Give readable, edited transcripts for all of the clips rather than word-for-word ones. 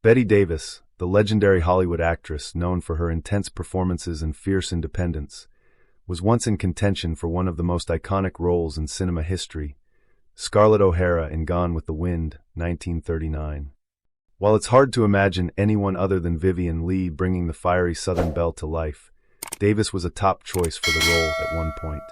Bette Davis, the legendary Hollywood actress known for her intense performances and fierce independence, was once in contention for one of the most iconic roles in cinema history, Scarlett O'Hara in Gone with the Wind, 1939. While it's hard to imagine anyone other than Vivien Leigh bringing the fiery Southern belle to life, Davis was a top choice for the role at one point.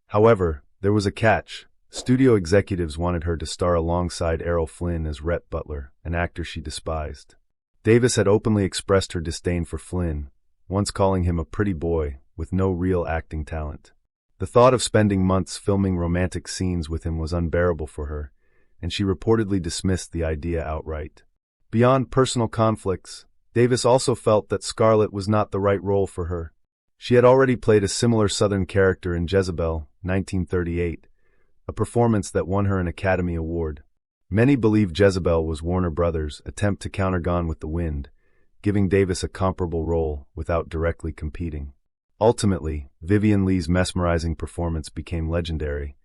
However, there was a catch. Studio executives wanted her to star alongside Errol Flynn as Rhett Butler, an actor she despised. Davis had openly expressed her disdain for Flynn, once calling him a pretty boy with no real acting talent. The thought of spending months filming romantic scenes with him was unbearable for her, and she reportedly dismissed the idea outright. Beyond personal conflicts, Davis also felt that Scarlett was not the right role for her. She had already played a similar Southern character in Jezebel, 1938, a performance that won her an Academy Award. Many believe Jezebel was Warner Brothers' attempt to counter Gone with the Wind, giving Davis a comparable role without directly competing. Ultimately, Vivien Leigh's mesmerizing performance became legendary,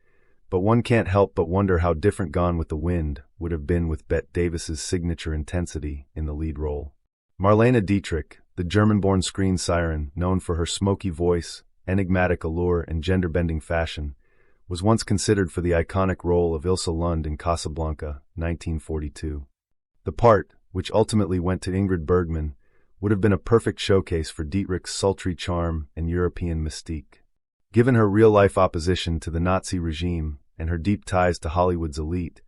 but one can't help but wonder how different Gone with the Wind would have been with Bette Davis's signature intensity in the lead role. Marlene Dietrich, the German-born screen siren known for her smoky voice, enigmatic allure, and gender-bending fashion, was once considered for the iconic role of Ilsa Lund in Casablanca, 1942. The part, which ultimately went to Ingrid Bergman, would have been a perfect showcase for Dietrich's sultry charm and European mystique. Given her real-life opposition to the Nazi regime and her deep ties to Hollywood's elite,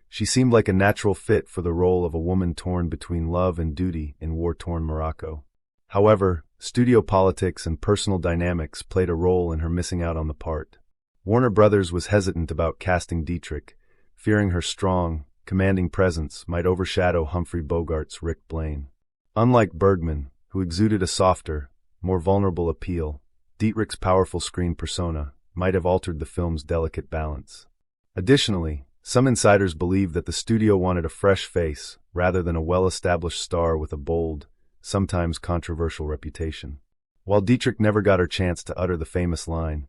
she seemed like a natural fit for the role of a woman torn between love and duty in war-torn Morocco. However, studio politics and personal dynamics played a role in her missing out on the part. Warner Brothers was hesitant about casting Dietrich, fearing her strong, commanding presence might overshadow Humphrey Bogart's Rick Blaine. Unlike Bergman, who exuded a softer, more vulnerable appeal, Dietrich's powerful screen persona might have altered the film's delicate balance. Additionally, some insiders believe that the studio wanted a fresh face rather than a well-established star with a bold, sometimes controversial reputation. While Dietrich never got her chance to utter the famous line,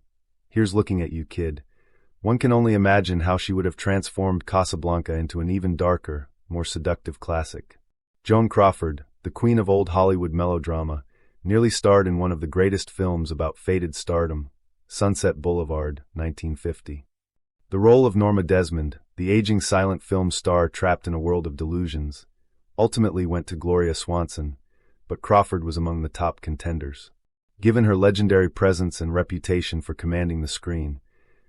"Here's looking at you, kid," one can only imagine how she would have transformed Casablanca into an even darker, more seductive classic. Joan Crawford, the queen of old Hollywood melodrama, nearly starred in one of the greatest films about faded stardom, Sunset Boulevard, 1950. The role of Norma Desmond, the aging silent film star trapped in a world of delusions, ultimately went to Gloria Swanson, but Crawford was among the top contenders. Given her legendary presence and reputation for commanding the screen,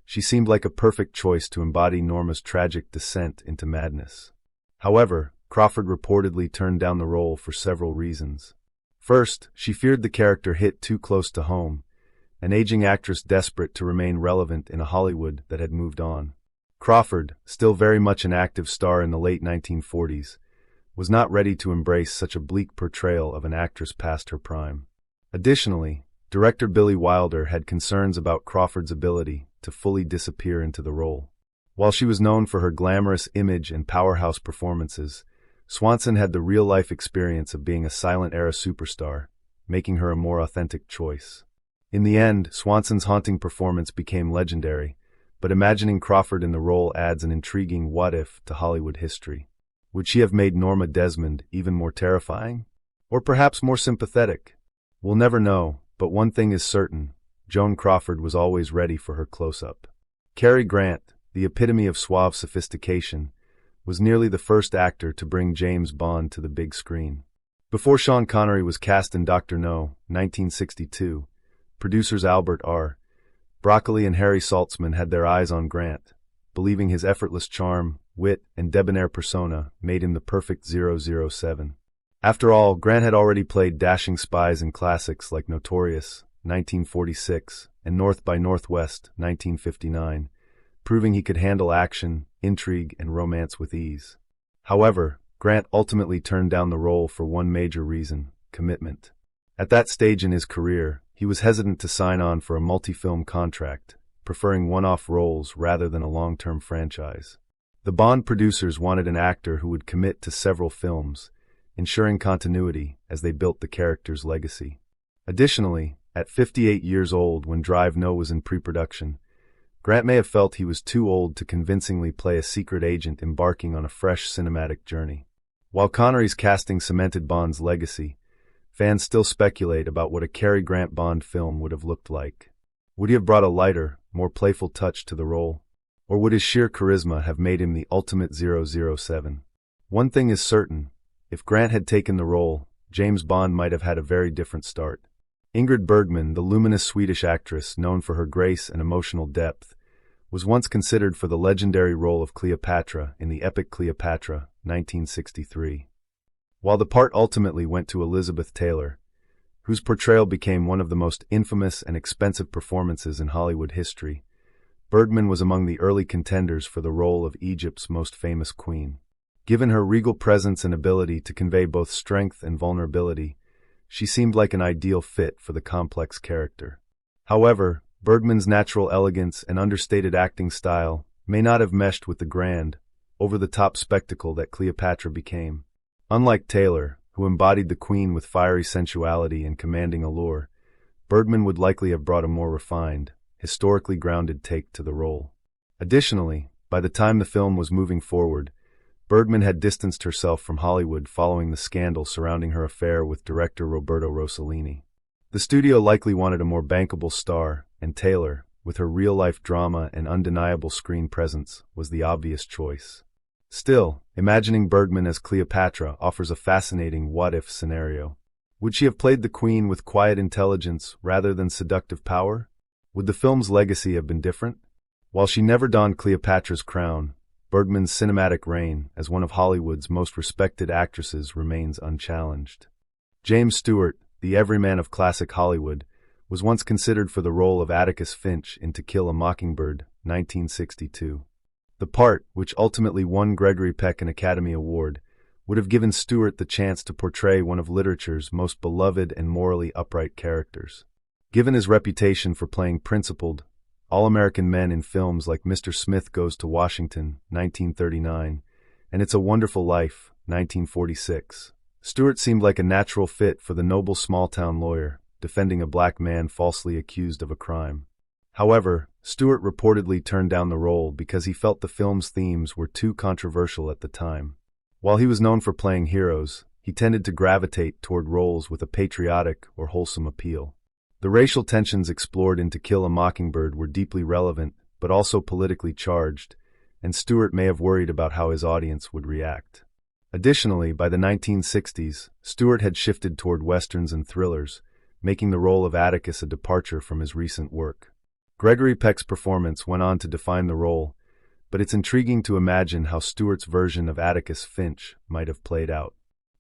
she seemed like a perfect choice to embody Norma's tragic descent into madness. However, Crawford reportedly turned down the role for several reasons. First, she feared the character hit too close to home, an aging actress desperate to remain relevant in a Hollywood that had moved on. Crawford, still very much an active star in the late 1940s, was not ready to embrace such a bleak portrayal of an actress past her prime. Additionally, director Billy Wilder had concerns about Crawford's ability to fully disappear into the role. While she was known for her glamorous image and powerhouse performances, Swanson had the real-life experience of being a silent-era superstar, making her a more authentic choice. In the end, Swanson's haunting performance became legendary, but imagining Crawford in the role adds an intriguing what-if to Hollywood history. Would she have made Norma Desmond even more terrifying? Or perhaps more sympathetic? We'll never know, but one thing is certain: Joan Crawford was always ready for her close-up. Cary Grant, the epitome of suave sophistication, was nearly the first actor to bring James Bond to the big screen. Before Sean Connery was cast in Dr. No, 1962, producers Albert R. Broccoli and Harry Saltzman had their eyes on Grant, believing his effortless charm, wit, and debonair persona made him the perfect 007. After all, Grant had already played dashing spies in classics like Notorious, 1946, and North by Northwest, 1959, proving he could handle action, intrigue, and romance with ease. However, Grant ultimately turned down the role for one major reason: commitment. At that stage in his career, he was hesitant to sign on for a multi-film contract, preferring one-off roles rather than a long-term franchise. The Bond producers wanted an actor who would commit to several films, ensuring continuity as they built the character's legacy. Additionally, at 58 years old when Drive No was in pre-production, Grant may have felt he was too old to convincingly play a secret agent embarking on a fresh cinematic journey. While Connery's casting cemented Bond's legacy, fans still speculate about what a Cary Grant Bond film would have looked like. Would he have brought a lighter, more playful touch to the role? Or would his sheer charisma have made him the ultimate 007? One thing is certain, if Grant had taken the role, James Bond might have had a very different start. Ingrid Bergman, the luminous Swedish actress known for her grace and emotional depth, was once considered for the legendary role of Cleopatra in the epic Cleopatra, 1963. While the part ultimately went to Elizabeth Taylor, whose portrayal became one of the most infamous and expensive performances in Hollywood history, Bergman was among the early contenders for the role of Egypt's most famous queen. Given her regal presence and ability to convey both strength and vulnerability, she seemed like an ideal fit for the complex character. However, Bergman's natural elegance and understated acting style may not have meshed with the grand, over-the-top spectacle that Cleopatra became. Unlike Taylor, who embodied the queen with fiery sensuality and commanding allure, Bergman would likely have brought a more refined, historically grounded take to the role. Additionally, by the time the film was moving forward, Bergman had distanced herself from Hollywood following the scandal surrounding her affair with director Roberto Rossellini. The studio likely wanted a more bankable star, and Taylor, with her real-life drama and undeniable screen presence, was the obvious choice. Still, imagining Bergman as Cleopatra offers a fascinating what-if scenario. Would she have played the queen with quiet intelligence rather than seductive power? Would the film's legacy have been different? While she never donned Cleopatra's crown, Bergman's cinematic reign as one of Hollywood's most respected actresses remains unchallenged. James Stewart, the everyman of classic Hollywood, was once considered for the role of Atticus Finch in To Kill a Mockingbird, 1962. The part, which ultimately won Gregory Peck an Academy Award, would have given Stewart the chance to portray one of literature's most beloved and morally upright characters. Given his reputation for playing principled, all-American men in films like Mr. Smith Goes to Washington, 1939, and It's a Wonderful Life, 1946, Stewart seemed like a natural fit for the noble small-town lawyer, defending a black man falsely accused of a crime. However, Stewart reportedly turned down the role because he felt the film's themes were too controversial at the time. While he was known for playing heroes, he tended to gravitate toward roles with a patriotic or wholesome appeal. The racial tensions explored in To Kill a Mockingbird were deeply relevant, but also politically charged, and Stewart may have worried about how his audience would react. Additionally, by the 1960s, Stewart had shifted toward westerns and thrillers, making the role of Atticus a departure from his recent work. Gregory Peck's performance went on to define the role, but it's intriguing to imagine how Stewart's version of Atticus Finch might have played out.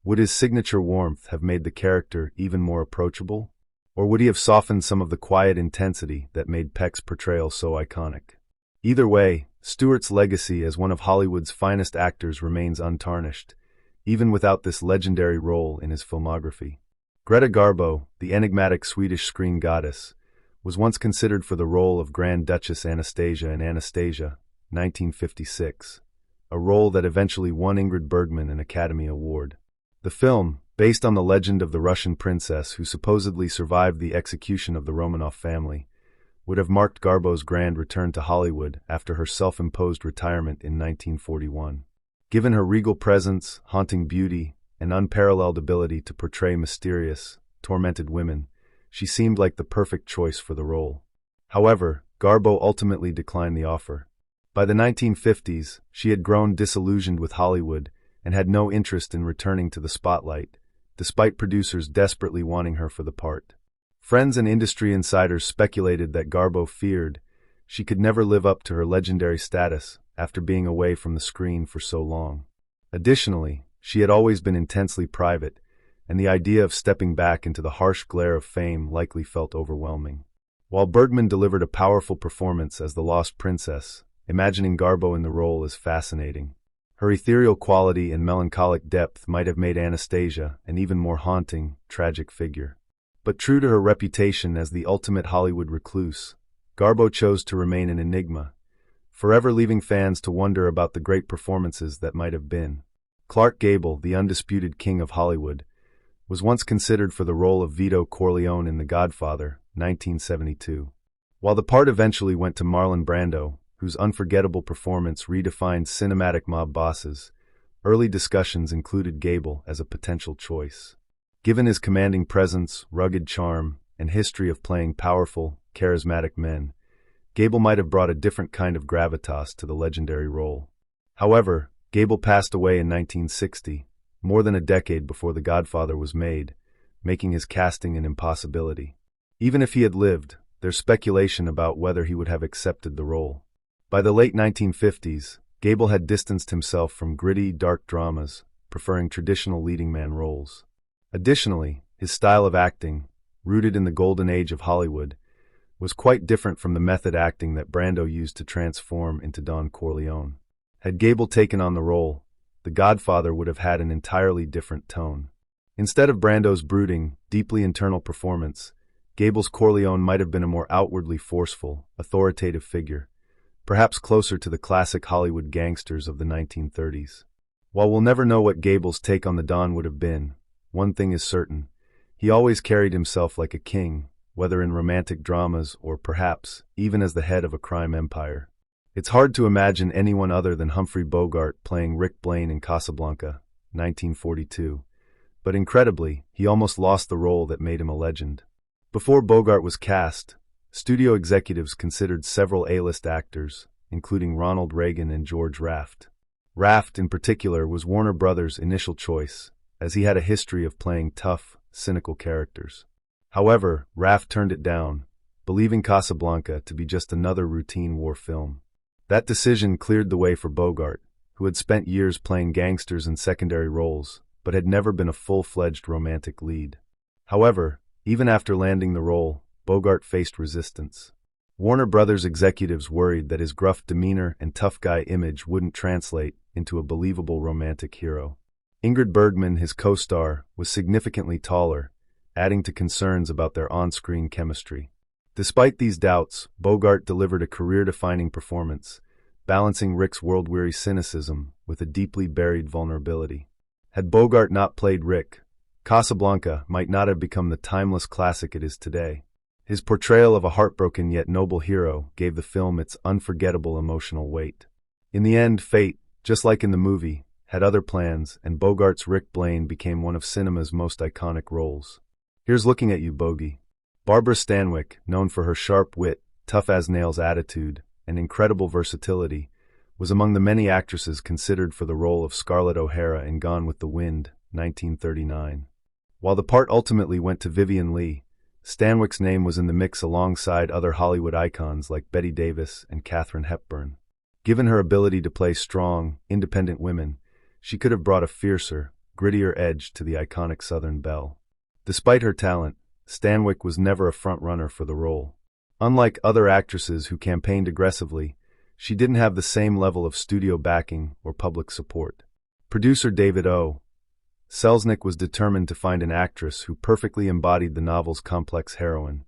Would his signature warmth have made the character even more approachable? Or would he have softened some of the quiet intensity that made Peck's portrayal so iconic? Either way, Stewart's legacy as one of Hollywood's finest actors remains untarnished, even without this legendary role in his filmography. Greta Garbo, the enigmatic Swedish screen goddess, was once considered for the role of Grand Duchess Anastasia in Anastasia, 1956, a role that eventually won Ingrid Bergman an Academy Award. The film, based on the legend of the Russian princess who supposedly survived the execution of the Romanov family, would have marked Garbo's grand return to Hollywood after her self-imposed retirement in 1941. Given her regal presence, haunting beauty, and unparalleled ability to portray mysterious, tormented women, she seemed like the perfect choice for the role. However, Garbo ultimately declined the offer. By the 1950s, she had grown disillusioned with Hollywood and had no interest in returning to the spotlight, despite producers desperately wanting her for the part. Friends and industry insiders speculated that Garbo feared she could never live up to her legendary status after being away from the screen for so long. Additionally, she had always been intensely private, and the idea of stepping back into the harsh glare of fame likely felt overwhelming. While Bergman delivered a powerful performance as the Lost Princess, imagining Garbo in the role is fascinating. Her ethereal quality and melancholic depth might have made Anastasia an even more haunting, tragic figure. But true to her reputation as the ultimate Hollywood recluse, Garbo chose to remain an enigma, forever leaving fans to wonder about the great performances that might have been. Clark Gable, the undisputed king of Hollywood, was once considered for the role of Vito Corleone in The Godfather, 1972. While the part eventually went to Marlon Brando, whose unforgettable performance redefined cinematic mob bosses, early discussions included Gable as a potential choice. Given his commanding presence, rugged charm, and history of playing powerful, charismatic men, Gable might have brought a different kind of gravitas to the legendary role. However, Gable passed away in 1960, more than a decade before The Godfather was made, making his casting an impossibility. Even if he had lived, there's speculation about whether he would have accepted the role. By the late 1950s, Gable had distanced himself from gritty, dark dramas, preferring traditional leading man roles. Additionally, his style of acting, rooted in the golden age of Hollywood, was quite different from the method acting that Brando used to transform into Don Corleone. Had Gable taken on the role, The Godfather would have had an entirely different tone. Instead of Brando's brooding, deeply internal performance, Gable's Corleone might have been a more outwardly forceful, authoritative figure, perhaps closer to the classic Hollywood gangsters of the 1930s. While we'll never know what Gable's take on the Don would have been, one thing is certain: he always carried himself like a king, whether in romantic dramas or perhaps even as the head of a crime empire. It's hard to imagine anyone other than Humphrey Bogart playing Rick Blaine in Casablanca, 1942. But incredibly, he almost lost the role that made him a legend. Before Bogart was cast, studio executives considered several A-list actors, including Ronald Reagan and George Raft. Raft, in particular, was Warner Brothers' initial choice, as he had a history of playing tough, cynical characters. However, Raft turned it down, believing Casablanca to be just another routine war film. That decision cleared the way for Bogart, who had spent years playing gangsters in secondary roles, but had never been a full-fledged romantic lead. However, even after landing the role, Bogart faced resistance. Warner Brothers executives worried that his gruff demeanor and tough guy image wouldn't translate into a believable romantic hero. Ingrid Bergman, his co-star, was significantly taller, adding to concerns about their on-screen chemistry. Despite these doubts, Bogart delivered a career-defining performance, balancing Rick's world-weary cynicism with a deeply buried vulnerability. Had Bogart not played Rick, Casablanca might not have become the timeless classic it is today. His portrayal of a heartbroken yet noble hero gave the film its unforgettable emotional weight. In the end, fate, just like in the movie, had other plans, and Bogart's Rick Blaine became one of cinema's most iconic roles. Here's looking at you, Bogey. Barbara Stanwyck, known for her sharp wit, tough-as-nails attitude, and incredible versatility, was among the many actresses considered for the role of Scarlett O'Hara in Gone with the Wind, 1939. While the part ultimately went to Vivien Leigh, Stanwyck's name was in the mix alongside other Hollywood icons like Bette Davis and Katharine Hepburn. Given her ability to play strong, independent women, she could have brought a fiercer, grittier edge to the iconic Southern belle. Despite her talent, Stanwyck was never a front-runner for the role. Unlike other actresses who campaigned aggressively, she didn't have the same level of studio backing or public support. Producer David O. Selznick was determined to find an actress who perfectly embodied the novel's complex heroine,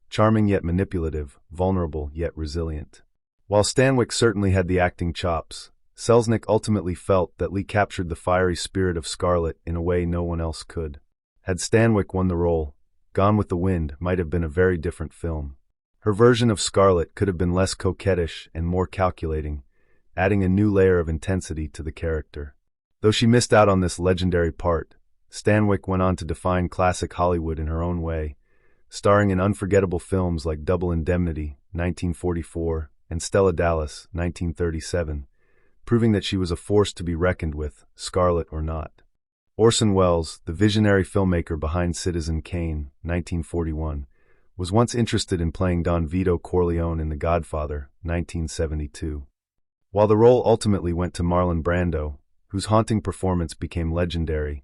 charming yet manipulative, vulnerable yet resilient. While Stanwyck certainly had the acting chops, Selznick ultimately felt that Leigh captured the fiery spirit of Scarlett in a way no one else could. Had Stanwyck won the role, Gone with the Wind might have been a very different film. Her version of Scarlett could have been less coquettish and more calculating, adding a new layer of intensity to the character. Though she missed out on this legendary part, Stanwyck went on to define classic Hollywood in her own way, starring in unforgettable films like Double Indemnity, 1944, and Stella Dallas, 1937, proving that she was a force to be reckoned with, Scarlett or not. Orson Welles, the visionary filmmaker behind Citizen Kane, 1941, was once interested in playing Don Vito Corleone in The Godfather, 1972. While the role ultimately went to Marlon Brando, whose haunting performance became legendary,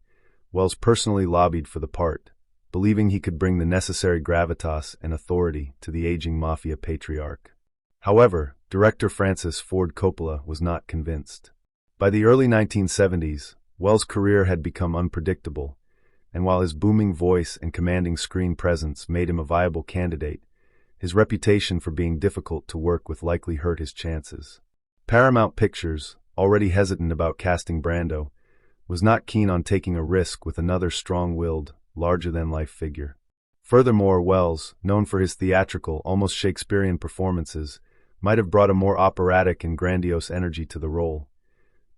Welles personally lobbied for the part, believing he could bring the necessary gravitas and authority to the aging mafia patriarch. However, director Francis Ford Coppola was not convinced. By the early 1970s, Welles' career had become unpredictable, and while his booming voice and commanding screen presence made him a viable candidate, his reputation for being difficult to work with likely hurt his chances. Paramount Pictures, already hesitant about casting Brando, was not keen on taking a risk with another strong-willed, larger-than-life figure. Furthermore, Welles, known for his theatrical, almost Shakespearean performances, might have brought a more operatic and grandiose energy to the role,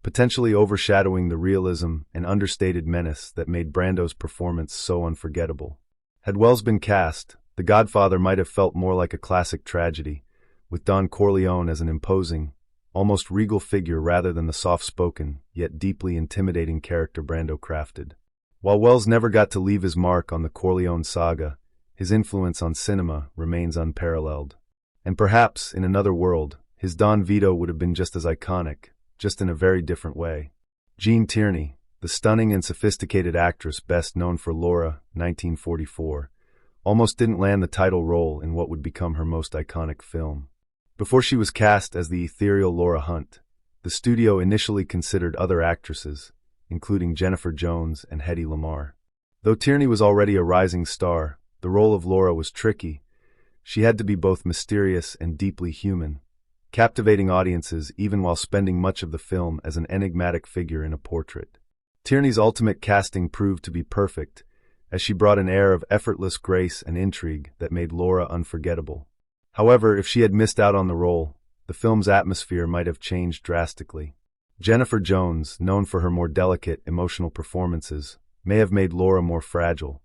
potentially overshadowing the realism and understated menace that made Brando's performance so unforgettable. Had Welles been cast, The Godfather might have felt more like a classic tragedy, with Don Corleone as an imposing, almost regal figure rather than the soft-spoken, yet deeply intimidating character Brando crafted. While Welles never got to leave his mark on the Corleone saga, his influence on cinema remains unparalleled. And perhaps, in another world, his Don Vito would have been just as iconic, just in a very different way. Jean Tierney, the stunning and sophisticated actress best known for Laura, 1944, almost didn't land the title role in what would become her most iconic film. Before she was cast as the ethereal Laura Hunt, the studio initially considered other actresses, including Jennifer Jones and Hedy Lamarr. Though Tierney was already a rising star, the role of Laura was tricky. She had to be both mysterious and deeply human, captivating audiences even while spending much of the film as an enigmatic figure in a portrait. Tierney's ultimate casting proved to be perfect, as she brought an air of effortless grace and intrigue that made Laura unforgettable. However, if she had missed out on the role, the film's atmosphere might have changed drastically. Jennifer Jones, known for her more delicate, emotional performances, may have made Laura more fragile,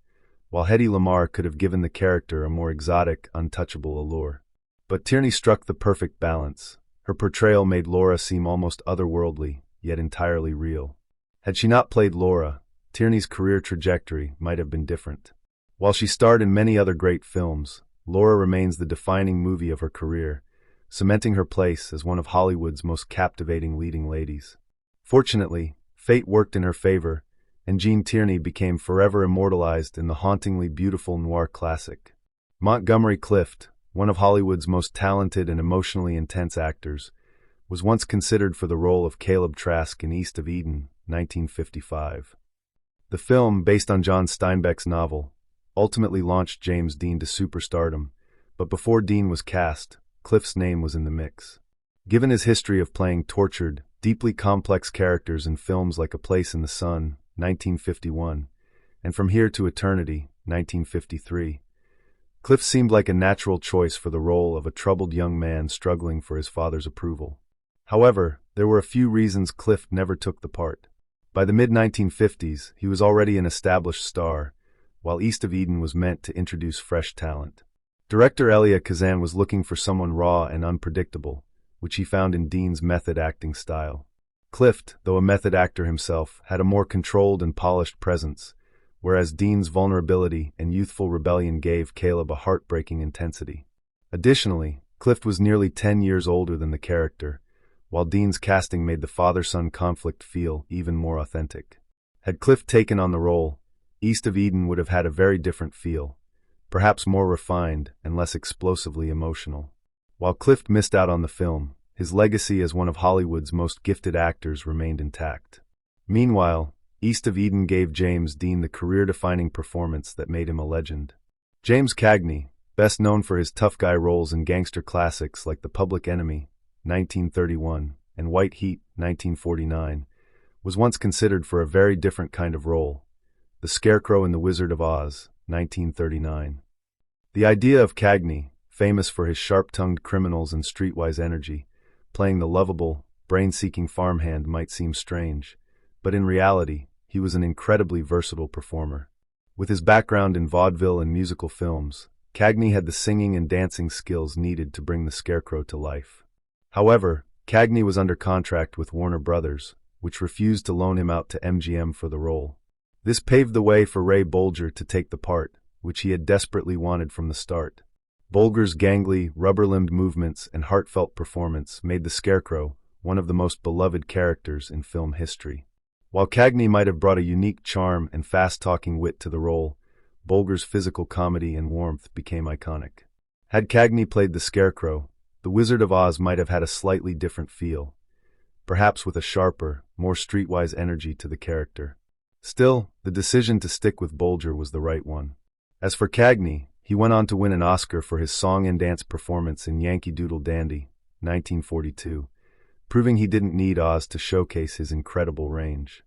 while Hedy Lamarr could have given the character a more exotic, untouchable allure. But Tierney struck the perfect balance. Her portrayal made Laura seem almost otherworldly, yet entirely real. Had she not played Laura, Tierney's career trajectory might have been different. While she starred in many other great films, Laura remains the defining movie of her career, cementing her place as one of Hollywood's most captivating leading ladies. Fortunately, fate worked in her favor, and Jean Tierney became forever immortalized in the hauntingly beautiful noir classic. Montgomery Clift, one of Hollywood's most talented and emotionally intense actors, was once considered for the role of Caleb Trask in East of Eden, 1955. The film, based on John Steinbeck's novel, ultimately launched James Dean to superstardom, but before Dean was cast, Clift's name was in the mix. Given his history of playing tortured, deeply complex characters in films like A Place in the Sun, 1951, and From Here to Eternity, 1953, Clift seemed like a natural choice for the role of a troubled young man struggling for his father's approval. However, there were a few reasons Clift never took the part. By the mid-1950s, he was already an established star, while East of Eden was meant to introduce fresh talent. Director Elia Kazan was looking for someone raw and unpredictable, which he found in Dean's method acting style. Clift, though a method actor himself, had a more controlled and polished presence, whereas Dean's vulnerability and youthful rebellion gave Caleb a heartbreaking intensity. Additionally, Clift was nearly 10 years older than the character, while Dean's casting made the father-son conflict feel even more authentic. Had Clift taken on the role, East of Eden would have had a very different feel, perhaps more refined and less explosively emotional. While Clift missed out on the film, his legacy as one of Hollywood's most gifted actors remained intact. Meanwhile, East of Eden gave James Dean the career-defining performance that made him a legend. James Cagney, best known for his tough guy roles in gangster classics like The Public Enemy, 1931, and White Heat, 1949, was once considered for a very different kind of role, the Scarecrow in The Wizard of Oz, 1939. The idea of Cagney, famous for his sharp-tongued criminals and streetwise energy, playing the lovable, brain-seeking farmhand might seem strange, but in reality, he was an incredibly versatile performer. With his background in vaudeville and musical films, Cagney had the singing and dancing skills needed to bring the Scarecrow to life. However, Cagney was under contract with Warner Brothers, which refused to loan him out to MGM for the role. This paved the way for Ray Bolger to take the part, which he had desperately wanted from the start. Bolger's gangly, rubber-limbed movements and heartfelt performance made the Scarecrow one of the most beloved characters in film history. While Cagney might have brought a unique charm and fast-talking wit to the role, Bolger's physical comedy and warmth became iconic. Had Cagney played the Scarecrow, The Wizard of Oz might have had a slightly different feel, perhaps with a sharper, more streetwise energy to the character. Still, the decision to stick with Bolger was the right one. As for Cagney, he went on to win an Oscar for his song and dance performance in Yankee Doodle Dandy, 1942, proving he didn't need Oz to showcase his incredible range.